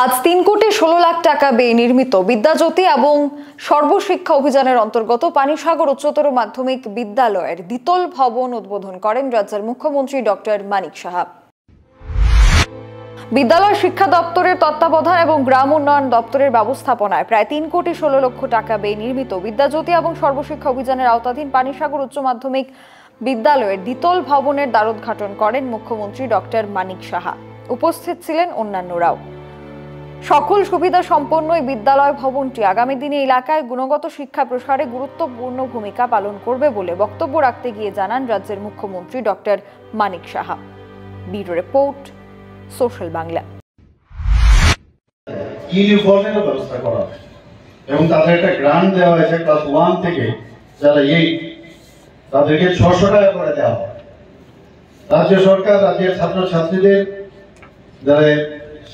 আজ 3,16,00,000 টাকা ব্যয়ে নির্মিত বিদ্যাজ্যোতি এবং সর্বশিক্ষা অভিযানের অন্তর্গত পানিসাগর উচ্চতর মাধ্যমিক বিদ্যালয়ের দ্বিতল ভবন উদ্বোধন করেন রাজ্যের মুখ্যমন্ত্রী ডক্টর মানিক সাহা। বিদ্যালয় শিক্ষা দপ্তরের তত্ত্বাবধান এবং গ্রাম উন্নয়ন দপ্তরের ব্যবস্থাপনায় প্রায় 3,16,00,000 টাকা ব্যয়ে নির্মিত বিদ্যাজ্যোতি এবং সর্বশিক্ষা অভিযানের আওতাধীন পানিসাগর উচ্চ মাধ্যমিক বিদ্যালয়ের দ্বিতল ভবনের দ্বারোদ্ঘাটন করেন মুখ্যমন্ত্রী ডক্টর মানিক সাহা। উপস্থিত ছিলেন অন্যান্যরাও। সকল সুবিধা সম্পন্ন এই বিদ্যালয় ভবনটি আগামী দিনে এলাকায় গুণগত শিক্ষা প্রসারে গুরুত্বপূর্ণ ভূমিকা পালন করবে বলে বক্তব্য রাখতে গিয়ে জানান রাজ্যের মুখ্যমন্ত্রী doctor Manik Saha. Bureau report, social Bangla. ইউনিফর্মের ব্যবস্থা করা হয় এবং তাদের একটা গ্রান্ট দেওয়া হয়েছে ক্লাস 1 থেকে যারা 8 তাদেরকে 600 টাকা করে দেওয়া হয়। রাজ্য সরকার রাজ্যের ছাত্রছাত্রীদের যারা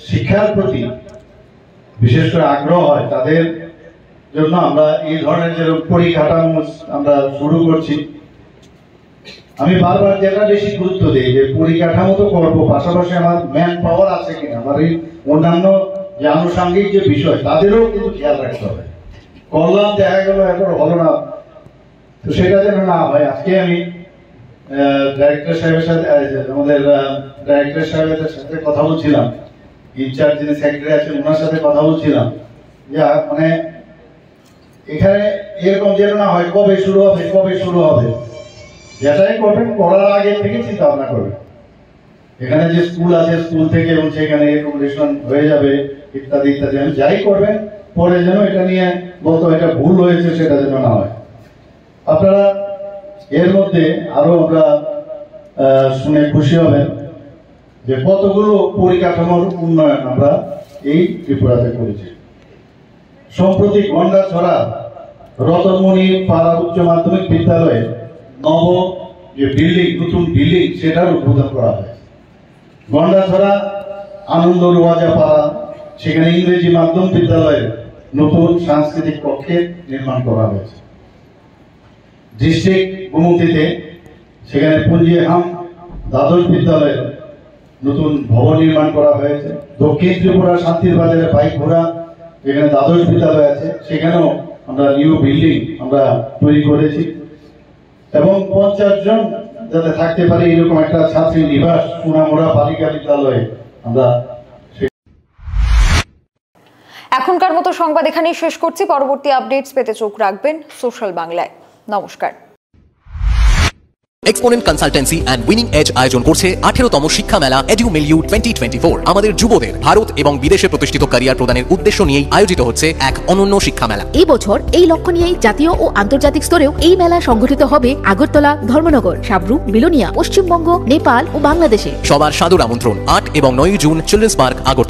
শিক্ষার প্রতি বিশেষ করে আগ্রহ হয় তাদের জন্য আমরা এই ধরনের যে পরিকাঠামো আমরা শুরু করছি। আমি বারবার যেটা বেশি গুরুত্ব দিই যে পরিকাঠামো তো করবো, পাশাপাশি আমার ম্যান পাওয়ার আছে কিনা, আমার এই অন্যান্য যে আনুষঙ্গিক যে বিষয় তাদেরও কিন্তু খেয়াল রাখতে হবে। কল্যাণ দেখা গেল এখন হলো না, তো সেটা যেন না হয়। আজকে আমি ডাইরেক্টর সাহেবের সাথে আমাদের ডাইরেক্টর সাহেবের সাথে কথা বলছিলাম, ইনচার্জ যিনি সেক্রেটারি আছেন ওনার সাথে কথা বলছিলাম যে মানে এখানে এরকম যেন না হয় কবে শুরু হবে, যেটাই করবেন করার আগে থেকে চিন্তা ভাবনা করবেন। এখানে যে স্কুল আছে স্কুল থেকে এবং সেখানে একুমোডেশন হয়ে যাবে ইত্যাদি ইত্যাদি, যাই করবেন পরে যেন এটা নিয়ে বলতো এটা ভুল হয়েছে সেটা যেন না হয়। আপনারা এর মধ্যে আরো আমরা শুনে খুশি হবেন যে কতগুলো পরিকাঠামোর উন্নয়ন আমরা এই ত্রিপুরাতে করেছি। সম্প্রতি গন্ডাছড়া রতনমণি পাড়া উচ্চ মাধ্যমিক বিদ্যালয়ে নব যে নতুন বিল্ডিং সেটার উদ্বোধন করা হয়। গন্ডাছড়া আনন্দ রোয়াজা পাড়া সেখানে ইংরেজি মাধ্যম বিদ্যালয়ের নতুন সাংস্কৃতিক কক্ষের নির্মাণ করা হয়েছে। ডিস্ট্রিক্ট গুমতিতে সেখানে পুঞ্জিহাম দ্বাদশ বিদ্যালয়ের নতুন ভবন নির্মাণ করা হয়েছে। দক্ষিণ ত্রিপুরা শান্তির বাজারে বাইক ঘোড়া যেখানে দ্বাদশ বিদ্যালয় আছে সেখানেও আমরা নিউ বিল্ডিং আমরা তৈরি করেছি এবং 50 জন যাতে থাকতে পারে এরকম একটা ছাত্রী নিবাস সোনামুড়া বালিকা বিদ্যালয়ে আমরা। এখনকার মতো সংবাদ এখানেই শেষ করছি। পরবর্তী আপডেটস পেতে চোখ রাখবেন সোশ্যাল বাংলায়। নমস্কার। Exponent consultancy and winning edge আয়োজন করছে 18তম শিক্ষা মেলা এডুমিলিউ 2024। আমাদের যুবদের ভারত এবং বিদেশে প্রতিষ্ঠিত ক্যারিয়ার প্রদানের উদ্দেশ্য নিয়েই আয়োজিত হচ্ছে এক অনন্য শিক্ষা মেলা। এই বছর এই লক্ষ্য নিয়েই জাতীয় ও আন্তর্জাতিক স্তরেও এই মেলা সংগঠিত হবে আগরতলা, ধর্মনগর, সাবরু, বিলোনিয়া, পশ্চিমবঙ্গ, নেপাল ও বাংলাদেশে। সবার সাদর আমন্ত্রণ। 8 এবং 9 জুন চিলড্রেন্স পার্ক, আগরতলা।